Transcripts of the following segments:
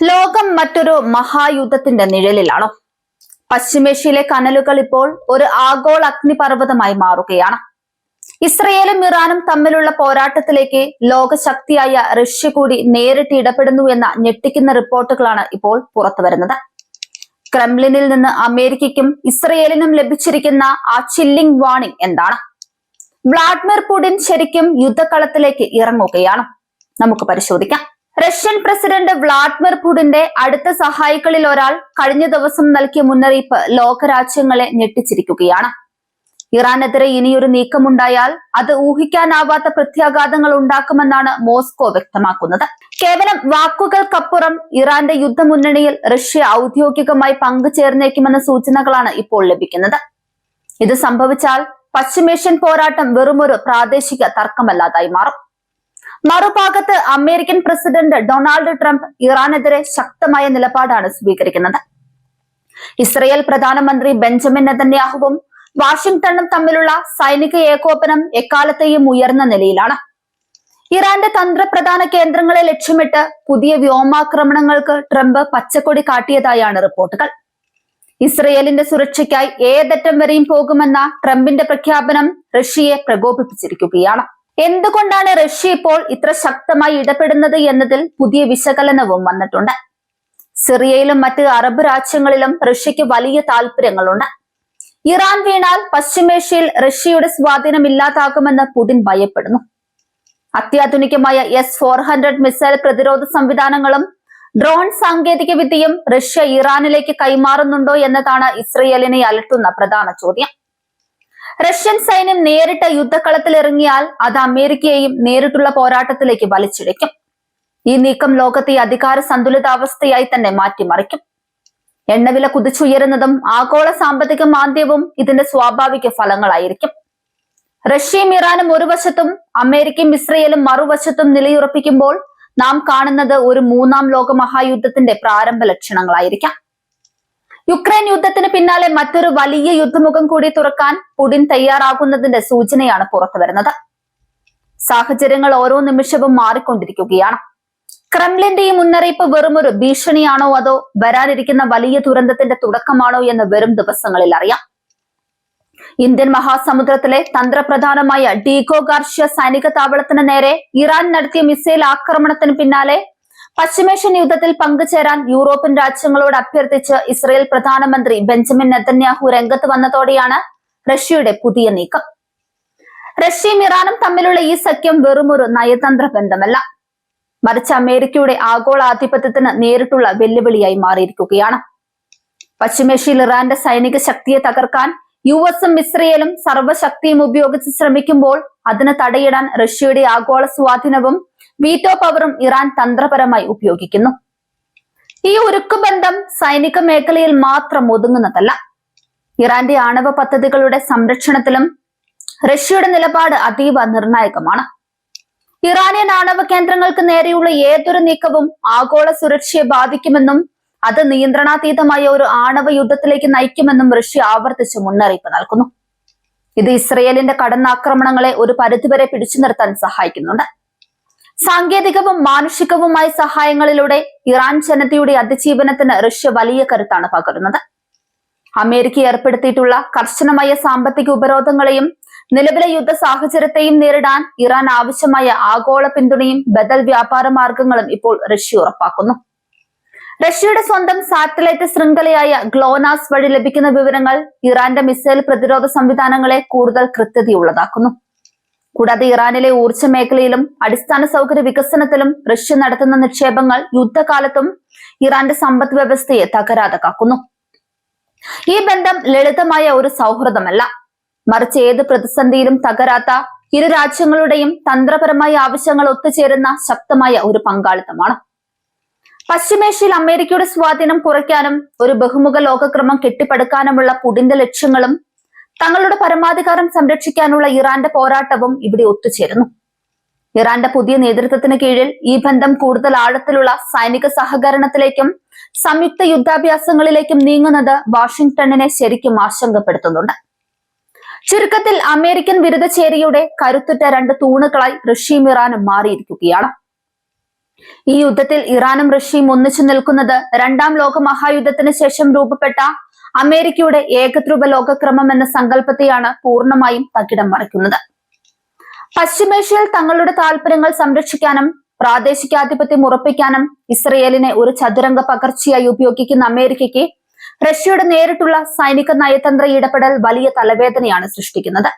ലോകം മറ്റൊരു മഹായുദ്ധത്തിന്റെ നിഴലിലാണോ? പശ്ചിമേഷ്യയിലെ കനലുകൾ ഇപ്പോൾ ഒരു ആഗോള അഗ്നിപർവ്വതമായി മാറുകയാണ്. ഇസ്രയേലും ഇറാനും തമ്മിലുള്ള പോരാട്ടത്തിലേക്ക് ലോകശക്തിയായ റഷ്യ കൂടി നേരിട്ട് ഇടപെടുന്നു എന്ന ഞെട്ടിക്കുന്ന റിപ്പോർട്ടുകളാണ് ഇപ്പോൾ പുറത്തുവരുന്നത്. ക്രെംലിനിൽ നിന്ന് അമേരിക്കയ്ക്കും ഇസ്രയേലിനും ലഭിച്ചിരിക്കുന്ന ആ ചില്ലിംഗ് വാർണിംഗ് എന്താണ്? വ്ളാഡിമിർ പുടിൻ ശരിക്കും യുദ്ധക്കളത്തിലേക്ക് ഇറങ്ങുകയാണ്. നമുക്ക് പരിശോധിക്കാം. റഷ്യൻ പ്രസിഡന്റ് വ്ളാഡിമിർ പുടിന്റെ അടുത്ത സഹായികളിൽ ഒരാൾ കഴിഞ്ഞ ദിവസം നൽകിയ മുന്നറിയിപ്പ് ലോകരാജ്യങ്ങളെ ഞെട്ടിച്ചിരിക്കുകയാണ്. ഇറാനെതിരെ ഇനിയൊരു നീക്കമുണ്ടായാൽ അത് ഊഹിക്കാനാവാത്ത പ്രത്യാഘാതങ്ങൾ ഉണ്ടാക്കുമെന്നാണ് മോസ്കോ വ്യക്തമാക്കുന്നത്. കേവലം വാക്കുകൾക്കപ്പുറം ഇറാന്റെ യുദ്ധമുന്നണിയിൽ റഷ്യ ഔദ്യോഗികമായി പങ്കുചേർന്നേക്കുമെന്ന സൂചനകളാണ് ഇപ്പോൾ ലഭിക്കുന്നത്. ഇത് സംഭവിച്ചാൽ പശ്ചിമേഷ്യൻ പോരാട്ടം വെറുമൊരു പ്രാദേശിക തർക്കമല്ലാതായി മാറും. മറുഭാഗത്ത് അമേരിക്കൻ പ്രസിഡന്റ് ഡൊണാൾഡ് ട്രംപ് ഇറാനെതിരെ ശക്തമായ നിലപാടാണ് സ്വീകരിക്കുന്നത്. ഇസ്രയേൽ പ്രധാനമന്ത്രി ബെഞ്ചമിൻ നെതന്യാഹുവും വാഷിംഗ്ടണും തമ്മിലുള്ള സൈനിക ഏകോപനം എക്കാലത്തെയും ഉയർന്ന നിലയിലാണ്. ഇറാന്റെ തന്ത്രപ്രധാന കേന്ദ്രങ്ങളെ ലക്ഷ്യമിട്ട് പുതിയ വ്യോമാക്രമണങ്ങൾക്ക് ട്രംപ് പച്ചക്കൊടി കാട്ടിയതായാണ് റിപ്പോർട്ടുകൾ. ഇസ്രയേലിന്റെ സുരക്ഷയ്ക്കായി ഏതറ്റം വരെയും പോകുമെന്ന ട്രംപിന്റെ പ്രഖ്യാപനം റഷ്യയെ പ്രകോപിപ്പിച്ചിരിക്കുകയാണ്. എന്തുകൊണ്ടാണ് റഷ്യ ഇപ്പോൾ ഇത്ര ശക്തമായി ഇടപെടുന്നത് എന്നതിൽ പുതിയ വിശകലനവും വന്നിട്ടുണ്ട്. സിറിയയിലും മറ്റ് അറബ് രാജ്യങ്ങളിലും റഷ്യക്ക് വലിയ താല്പര്യങ്ങളുണ്ട്. ഇറാൻ വീണാൽ പശ്ചിമേഷ്യയിൽ റഷ്യയുടെ സ്വാധീനം ഇല്ലാതാകുമെന്ന് പുടിൻ ഭയപ്പെടുന്നു. അത്യാധുനികമായ S-400 മിസൈൽ പ്രതിരോധ സംവിധാനങ്ങളും ഡ്രോൺ സാങ്കേതിക വിദ്യയും റഷ്യ ഇറാനിലേക്ക് കൈമാറുന്നുണ്ടോ എന്നതാണ് ഇസ്രയേലിനെ അലട്ടുന്ന പ്രധാന ചോദ്യം. റഷ്യൻ സൈന്യം നേരിട്ട് യുദ്ധക്കളത്തിൽ ഇറങ്ങിയാൽ അത് അമേരിക്കയെയും നേരിട്ടുള്ള പോരാട്ടത്തിലേക്ക് വലിച്ചിഴയ്ക്കും. ഈ നീക്കം ലോകത്തെ അധികാര സന്തുലിതാവസ്ഥയായി തന്നെ മാറ്റിമറിക്കും. എണ്ണവില കുതിച്ചുയരുന്നതും ആഗോള സാമ്പത്തിക മാന്ദ്യവും ഇതിന്റെ സ്വാഭാവിക ഫലങ്ങളായിരിക്കും. റഷ്യയും ഇറാനും ഒരു വശത്തും അമേരിക്കയും ഇസ്രയേലും മറുവശത്തും നിലയുറപ്പിക്കുമ്പോൾ നാം കാണുന്നത് ഒരു മൂന്നാം ലോക മഹായുദ്ധത്തിന്റെ പ്രാരംഭ ലക്ഷണങ്ങളായിരിക്കാം. യുക്രൈൻ യുദ്ധത്തിന് പിന്നാലെ മറ്റൊരു വലിയ യുദ്ധമുഖം കൂടി തുറക്കാൻ പുടിൻ തയ്യാറാകുന്നതിന്റെ സൂചനയാണ് പുറത്തുവരുന്നത്. സാഹചര്യങ്ങൾ ഓരോ നിമിഷവും മാറിക്കൊണ്ടിരിക്കുകയാണ്. ക്രെംലിന്റെ ഈ മുന്നറിയിപ്പ് വെറുമൊരു ഭീഷണിയാണോ അതോ വരാനിരിക്കുന്ന വലിയ ദുരന്തത്തിന്റെ തുടക്കമാണോ എന്ന് വരും ദിവസങ്ങളിൽ അറിയാം. ഇന്ത്യൻ മഹാസമുദ്രത്തിലെ തന്ത്രപ്രധാനമായ ഡീഗോ ഗാർഷ്യ സൈനിക താവളത്തിന് നേരെ ഇറാൻ നടത്തിയ മിസൈൽ ആക്രമണത്തിന് പിന്നാലെ പശ്ചിമേഷ്യൻ യുദ്ധത്തിൽ പങ്കുചേരാൻ യൂറോപ്യൻ രാജ്യങ്ങളോട് അഭ്യർത്ഥിച്ച് ഇസ്രയേൽ പ്രധാനമന്ത്രി ബെഞ്ചമിൻ നെതന്യാഹു രംഗത്ത് വന്നതോടെയാണ് റഷ്യയുടെ പുതിയ നീക്കം. റഷ്യയും ഇറാനും തമ്മിലുള്ള ഈ സഖ്യം വെറുമൊരു നയതന്ത്ര ബന്ധമല്ല, മറിച്ച് അമേരിക്കയുടെ ആഗോള ആധിപത്യത്തിന് നേരിട്ടുള്ള വെല്ലുവിളിയായി മാറിയിരിക്കുകയാണ്. പശ്ചിമേഷ്യയിൽ ഇറാന്റെ സൈനിക ശക്തിയെ തകർക്കാൻ US-ഉം ഇസ്രയേലും സർവ്വശക്തിയും ഉപയോഗിച്ച് ശ്രമിക്കുമ്പോൾ അതിന് തടയിടാൻ റഷ്യയുടെ ആഗോള സ്വാധീനവും വീറ്റോ പവറും ഇറാൻ തന്ത്രപരമായി ഉപയോഗിക്കുന്നു. ഈ ഉരുക്കുബന്ധം സൈനിക മേഖലയിൽ മാത്രം ഒതുങ്ങുന്നതല്ല. ഇറാന്റെ ആണവ പദ്ധതികളുടെ സംരക്ഷണത്തിലും റഷ്യയുടെ നിലപാട് അതീവ നിർണായകമാണ്. ഇറാനിയൻ ആണവ കേന്ദ്രങ്ങൾക്ക് നേരെയുള്ള ഏതൊരു നീക്കവും ആഗോള സുരക്ഷയെ ബാധിക്കുമെന്നും അത് നിയന്ത്രണാതീതമായ ഒരു ആണവ യുദ്ധത്തിലേക്ക് നയിക്കുമെന്നും റഷ്യ ആവർത്തിച്ച് മുന്നറിയിപ്പ് നൽകുന്നു. ഇത് ഇസ്രയേലിന്റെ കടന്നാക്രമണങ്ങളെ ഒരു പരിധിവരെ പിടിച്ചു നിർത്താൻ സഹായിക്കുന്നുണ്ട്. സാങ്കേതികവും മാനുഷികവുമായ സഹായങ്ങളിലൂടെ ഇറാൻ ജനതയുടെ അതിജീവനത്തിന് റഷ്യ വലിയ കരുത്താണ് പകരുന്നത്. അമേരിക്ക ഏർപ്പെടുത്തിയിട്ടുള്ള കർശനമായ സാമ്പത്തിക ഉപരോധങ്ങളെയും നിലവിലെ യുദ്ധ സാഹചര്യത്തെയും നേരിടാൻ ഇറാൻ ആവശ്യമായ ആഗോള പിന്തുണയും ബദൽ വ്യാപാര മാർഗങ്ങളും ഇപ്പോൾ റഷ്യ ഉറപ്പാക്കുന്നു. റഷ്യയുടെ സ്വന്തം സാറ്റലൈറ്റ് ശൃംഖലയായ ഗ്ലോനാസ് വഴി ലഭിക്കുന്ന വിവരങ്ങൾ ഇറാന്റെ മിസൈൽ പ്രതിരോധ സംവിധാനങ്ങളെ കൂടുതൽ കൃത്യതയുള്ളതാക്കുന്നു. കൂടാതെ ഇറാനിലെ ഊർജ്ജ മേഖലയിലും അടിസ്ഥാന സൗകര്യ വികസനത്തിലും റഷ്യ നടത്തുന്ന നിക്ഷേപങ്ങൾ യുദ്ധകാലത്തും ഇറാന്റെ സമ്പദ് വ്യവസ്ഥയെ തകരാതെ കാക്കുന്നു. ഈ ബന്ധം ലളിതമായ ഒരു സൗഹൃദമല്ല, മറിച്ച് ഏത് പ്രതിസന്ധിയിലും തകരാത്ത ഇരു രാജ്യങ്ങളുടെയും തന്ത്രപരമായ ആവശ്യങ്ങൾ ഒത്തുചേരുന്ന ശക്തമായ ഒരു പങ്കാളിത്തമാണ്. പശ്ചിമേഷ്യയിൽ അമേരിക്കയുടെ സ്വാധീനം കുറയ്ക്കാനും ഒരു ബഹുമുഖ ലോകക്രമം കെട്ടിപ്പടുക്കാനുമുള്ള പുടിന്റെ ലക്ഷ്യങ്ങളും തങ്ങളുടെ പരമാധികാരം സംരക്ഷിക്കാനുള്ള ഇറാന്റെ പോരാട്ടവും ഇവിടെ ഒത്തുചേരുന്നു. ഇറാന്റെ പുതിയ നേതൃത്വത്തിന് കീഴിൽ ഈ ബന്ധം കൂടുതൽ ആഴത്തിലുള്ള സൈനിക സഹകരണത്തിലേക്കും സംയുക്ത യുദ്ധാഭ്യാസങ്ങളിലേക്കും നീങ്ങുന്നത് വാഷിംഗ്ടണിനെ ശരിക്കും ആശങ്കപ്പെടുത്തുന്നുണ്ട്. ചുരുക്കത്തിൽ അമേരിക്കൻ വിരുദ്ധചേരിയുടെ കരുത്തുറ്റ രണ്ട് തൂണുകളായി റഷ്യയും ഇറാനും മാറിയിരിക്കുകയാണ്. ഈ യുദ്ധത്തിൽ ഇറാനും റഷ്യയും ഒന്നിച്ചു നിൽക്കുന്നത് രണ്ടാം ലോക മഹായുദ്ധത്തിന് ശേഷം രൂപപ്പെട്ട അമേരിക്കയുടെ ഏകധ്രുവ ലോകക്രമം എന്ന സങ്കല്പത്തെയാണ് പൂർണ്ണമായും തകിടം മറിക്കുന്നത്. പശ്ചിമേഷ്യയിൽ തങ്ങളുടെ താൽപര്യങ്ങൾ സംരക്ഷിക്കാനും പ്രാദേശികാധിപത്യം ഉറപ്പിക്കാനും ഇസ്രയേലിനെ ഒരു ചതുരംഗ പകർച്ചയായി ഉപയോഗിക്കുന്ന അമേരിക്കയ്ക്ക് റഷ്യയുടെ നേരിട്ടുള്ള സൈനിക നയതന്ത്ര ഇടപെടൽ വലിയ തലവേദനയാണ് സൃഷ്ടിക്കുന്നത്.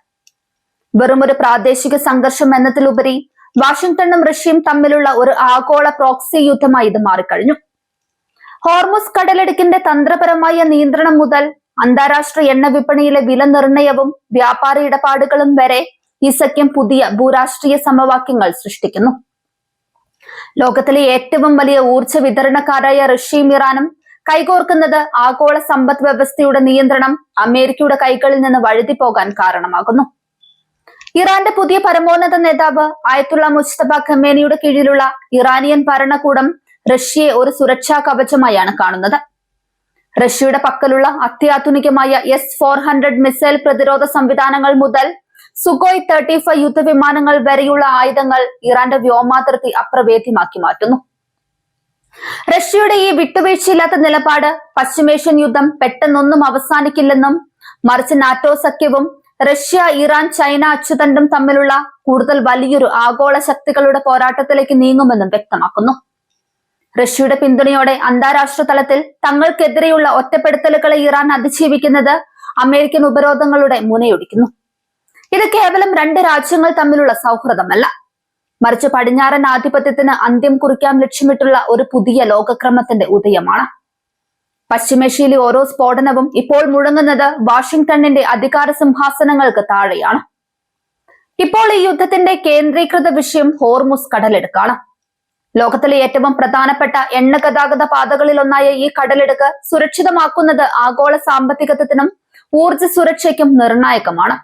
വെറുമൊരു പ്രാദേശിക സംഘർഷം എന്നതിലുപരി വാഷിംഗ്ടണും റഷ്യയും തമ്മിലുള്ള ഒരു ആഗോള പ്രോക്സി യുദ്ധമായി ഇത് മാറിക്കഴിഞ്ഞു. ഹോർമുസ് കടലിടുക്കിന്റെ തന്ത്രപരമായ നിയന്ത്രണം മുതൽ അന്താരാഷ്ട്ര എണ്ണ വിപണിയിലെ വില നിർണയവും വ്യാപാര ഇടപാടുകളും വരെ ഈ സഖ്യം പുതിയ ഭൂരാഷ്ട്രീയ സമവാക്യങ്ങൾ സൃഷ്ടിക്കുന്നു. ലോകത്തിലെ ഏറ്റവും വലിയ ഊർജ്ജ വിതരണക്കാരായ റഷ്യയും ഇറാനും കൈകോർക്കുന്നത് ആഗോള സമ്പദ് വ്യവസ്ഥയുടെ നിയന്ത്രണം അമേരിക്കയുടെ കൈകളിൽ നിന്ന് വഴുതി പോകാൻ കാരണമാകുന്നു. ഇറാന്റെ പുതിയ പരമോന്നത നേതാവ് ആയത്തുള്ള മുജ്തബ ഖമേനിയുടെ കീഴിലുള്ള ഇറാനിയൻ ഭരണകൂടം റഷ്യയെ ഒരു സുരക്ഷാ കവചമായാണ് കാണുന്നത്. റഷ്യയുടെ പക്കലുള്ള അത്യാധുനികമായ S-400 മിസൈൽ പ്രതിരോധ സംവിധാനങ്ങൾ മുതൽ സുഖോയ് 35 യുദ്ധവിമാനങ്ങൾ വരെയുള്ള ആയുധങ്ങൾ ഇറാന്റെ വ്യോമാതിർത്തി അപ്രവേദ്യമാക്കി മാറ്റുന്നു. റഷ്യയുടെ ഈ വിട്ടുവീഴ്ചയില്ലാത്ത നിലപാട് പശ്ചിമേഷ്യൻ യുദ്ധം പെട്ടെന്നൊന്നും അവസാനിക്കില്ലെന്നും മറിച്ച് നാറ്റോ സഖ്യവും റഷ്യ, ഇറാൻ, ചൈന അച്ചുതണ്ടും തമ്മിലുള്ള കൂടുതൽ വലിയൊരു ആഗോള ശക്തികളുടെ പോരാട്ടത്തിലേക്ക് നീങ്ങുമെന്നും വ്യക്തമാക്കുന്നു. റഷ്യയുടെ പിന്തുണയോടെ അന്താരാഷ്ട്ര തലത്തിൽ തങ്ങൾക്കെതിരെയുള്ള ഒറ്റപ്പെടുത്തലുകളെ ഇറാൻ അതിജീവിക്കുന്നത് അമേരിക്കൻ ഉപരോധങ്ങളുടെ മുനയൊടിക്കുന്നു. ഇത് കേവലം രണ്ട് രാജ്യങ്ങൾ തമ്മിലുള്ള സൗഹൃദമല്ല, മറിച്ച് പടിഞ്ഞാറൻ ആധിപത്യത്തിന് അന്ത്യം കുറിക്കാൻ ലക്ഷ്യമിട്ടുള്ള ഒരു പുതിയ ലോകക്രമത്തിന്റെ ഉദയമാണ്. പശ്ചിമേഷ്യയിലെ ഓരോ സ്ഫോടനവും ഇപ്പോൾ മുഴങ്ങുന്നത് വാഷിംഗ്ടണിന്റെ അധികാര സിംഹാസനങ്ങൾക്ക് താഴെയാണ്. ഇപ്പോൾ ഈ യുദ്ധത്തിന്റെ കേന്ദ്രീകൃത വിഷയം ഹോർമുസ് കടലിടുക്കാണ്. ലോകത്തിലെ ഏറ്റവും പ്രധാനപ്പെട്ട എണ്ണ ഗതാഗത പാതകളിലൊന്നായ ഈ കടലിടുക്ക് സുരക്ഷിതമാക്കുന്നത് ആഗോള സാമ്പത്തികത്വത്തിനും ഊർജ്ജ സുരക്ഷയ്ക്കും നിർണായകമാണ്.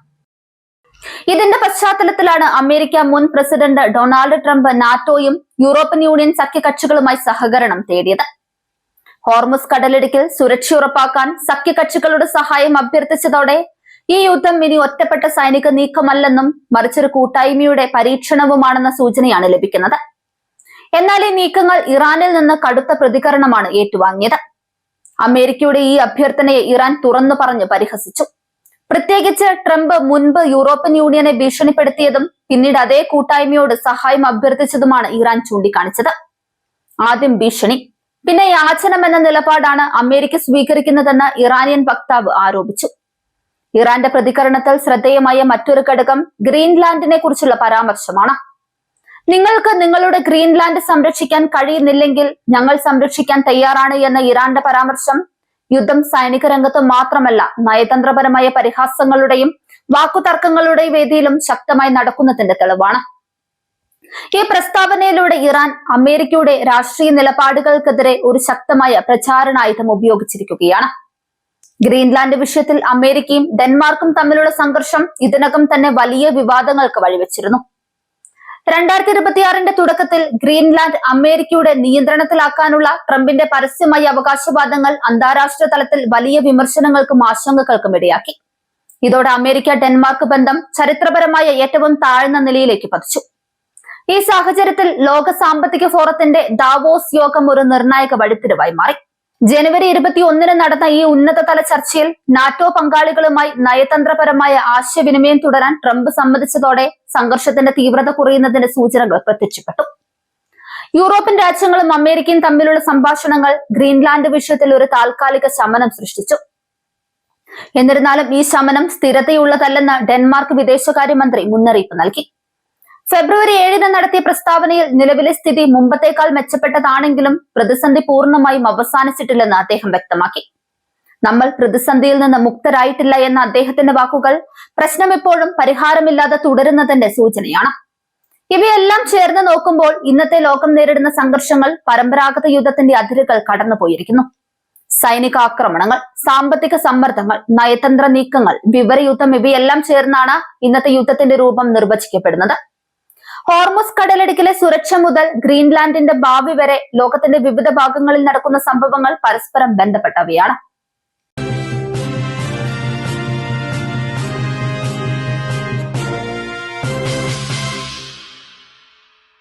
ഇതിന്റെ പശ്ചാത്തലത്തിലാണ് അമേരിക്ക മുൻ പ്രസിഡന്റ് ഡൊണാൾഡ് ട്രംപ് നാറ്റോയും യൂറോപ്യൻ യൂണിയൻ സഖ്യകക്ഷികളുമായി സഹകരണം തേടിയത്. ഹോർമുസ് കടലിടുക്കിൽ സുരക്ഷ ഉറപ്പാക്കാൻ സഖ്യകക്ഷികളുടെ സഹായം അഭ്യർത്ഥിച്ചതോടെ ഈ യുദ്ധം ഇനി ഒറ്റപ്പെട്ട സൈനിക നീക്കമല്ലെന്നും മറിച്ചൊരു കൂട്ടായ്മയുടെ പരീക്ഷണവുമാണെന്ന സൂചനയാണ് ലഭിക്കുന്നത്. എന്നാൽ ഈ നീക്കങ്ങൾ ഇറാനിൽ നിന്ന് കടുത്ത പ്രതികരണമാണ് ഏറ്റുവാങ്ങിയത്. അമേരിക്കയുടെ ഈ അഭ്യർത്ഥനയെ ഇറാൻ തുറന്നു പറഞ്ഞ് പരിഹസിച്ചു. പ്രത്യേകിച്ച് ട്രംപ് മുൻപ് യൂറോപ്യൻ യൂണിയനെ ഭീഷണിപ്പെടുത്തിയതും പിന്നീട് അതേ കൂട്ടായ്മയോട് സഹായം അഭ്യർത്ഥിച്ചതുമാണ് ഇറാൻ ചൂണ്ടിക്കാണിച്ചത്. ആദ്യം ഭീഷണി, പിന്നെ യാചനം എന്ന നിലപാടാണ് അമേരിക്ക സ്വീകരിക്കുന്നതെന്ന് ഇറാനിയൻ വക്താവ് ആരോപിച്ചു. ഇറാന്റെ പ്രതികരണത്തിൽ ശ്രദ്ധേയമായ മറ്റൊരു ഘടകം ഗ്രീൻലാൻഡിനെ കുറിച്ചുള്ള പരാമർശമാണ്. നിങ്ങൾക്ക് നിങ്ങളുടെ ഗ്രീൻലാൻഡ് സംരക്ഷിക്കാൻ കഴിയുന്നില്ലെങ്കിൽ ഞങ്ങൾ സംരക്ഷിക്കാൻ തയ്യാറാണ് എന്ന ഇറാന്റെ പരാമർശം യുദ്ധം സൈനിക രംഗത്ത് മാത്രമല്ല, നയതന്ത്രപരമായ പരിഹാസങ്ങളുടെയും വാക്കുതർക്കങ്ങളുടെയും വേദിയിലും ശക്തമായി നടക്കുന്നതിന്റെ തെളിവാണ്. ഈ പ്രസ്താവനയിലൂടെ ഇറാൻ അമേരിക്കയുടെ രാഷ്ട്രീയ നിലപാടുകൾക്കെതിരെ ഒരു ശക്തമായ പ്രചാരണായുധം ഉപയോഗിച്ചിരിക്കുകയാണ്. ഗ്രീൻലാൻഡ് വിഷയത്തിൽ അമേരിക്കയും ഡെൻമാർക്കും തമ്മിലുള്ള സംഘർഷം ഇതിനകം തന്നെ വലിയ വിവാദങ്ങൾക്ക് വഴിവെച്ചിരുന്നു. 2026 തുടക്കത്തിൽ ഗ്രീൻലാൻഡ് അമേരിക്കയുടെ നിയന്ത്രണത്തിലാക്കാനുള്ള ട്രംപിന്റെ പരസ്യമായ അവകാശവാദങ്ങൾ അന്താരാഷ്ട്ര തലത്തിൽ വലിയ വിമർശനങ്ങൾക്കും ആശങ്കകൾക്കും ഇടയാക്കി. ഇതോടെ അമേരിക്ക ഡെൻമാർക്ക് ബന്ധം ചരിത്രപരമായ ഏറ്റവും താഴ്ന്ന നിലയിലേക്ക് പതിച്ചു. ഈ സാഹചര്യത്തിൽ ലോക സാമ്പത്തിക ഫോറത്തിന്റെ ദാവോസ് യോഗം ഒരു നിർണായക വഴിത്തിരിവായി മാറി. ജനുവരി 21 നടന്ന ഈ ഉന്നതതല ചർച്ചയിൽ നാറ്റോ പങ്കാളികളുമായി നയതന്ത്രപരമായ ആശയവിനിമയം തുടരാൻ ട്രംപ് സമ്മതിച്ചതോടെ സംഘർഷത്തിന്റെ തീവ്രത കുറയുന്നതിന്റെ സൂചനകൾ പ്രത്യക്ഷപ്പെട്ടു. യൂറോപ്യൻ രാജ്യങ്ങളും അമേരിക്കയും തമ്മിലുള്ള സംഭാഷണങ്ങൾ ഗ്രീൻലാൻഡ് വിഷയത്തിൽ ഒരു താൽക്കാലിക ശമനം സൃഷ്ടിച്ചു. എന്നിരുന്നാലും ഈ ശമനം സ്ഥിരതയുള്ളതല്ലെന്ന് ഡെൻമാർക്ക് വിദേശകാര്യമന്ത്രി മുന്നറിയിപ്പ് നൽകി. ഫെബ്രുവരി 7 നടത്തിയ പ്രസ്താവനയിൽ നിലവിലെ സ്ഥിതി മുമ്പത്തേക്കാൾ മെച്ചപ്പെട്ടതാണെങ്കിലും പ്രതിസന്ധി പൂർണ്ണമായും അവസാനിച്ചിട്ടില്ലെന്ന് അദ്ദേഹം വ്യക്തമാക്കി. നമ്മൾ പ്രതിസന്ധിയിൽ നിന്ന് മുക്തരായിട്ടില്ല എന്ന അദ്ദേഹത്തിന്റെ വാക്കുകൾ പ്രശ്നം ഇപ്പോഴും പരിഹാരമില്ലാതെ തുടരുന്നതിന്റെ സൂചനയാണ്. ഇവയെല്ലാം ചേർന്ന് നോക്കുമ്പോൾ ഇന്നത്തെ ലോകം നേരിടുന്ന സംഘർഷങ്ങൾ പരമ്പരാഗത യുദ്ധത്തിന്റെ അതിരുകൾ കടന്നുപോയിരിക്കുന്നു. സൈനിക ആക്രമണങ്ങൾ, സാമ്പത്തിക സമ്മർദ്ദങ്ങൾ, നയതന്ത്ര നീക്കങ്ങൾ, വിവരയുദ്ധം ഇവയെല്ലാം ചേർന്നാണ് ഇന്നത്തെ യുദ്ധത്തിന്റെ രൂപം നിർവചിക്കപ്പെടുന്നത്. ഹോർമുസ് കടലിടുക്കിലെ സുരക്ഷ മുതൽ ഗ്രീൻലാൻഡിന്റെ ഭാവി വരെ ലോകത്തിന്റെ വിവിധ ഭാഗങ്ങളിൽ നടക്കുന്ന സംഭവങ്ങൾ പരസ്പരം ബന്ധപ്പെട്ടവയാണ്.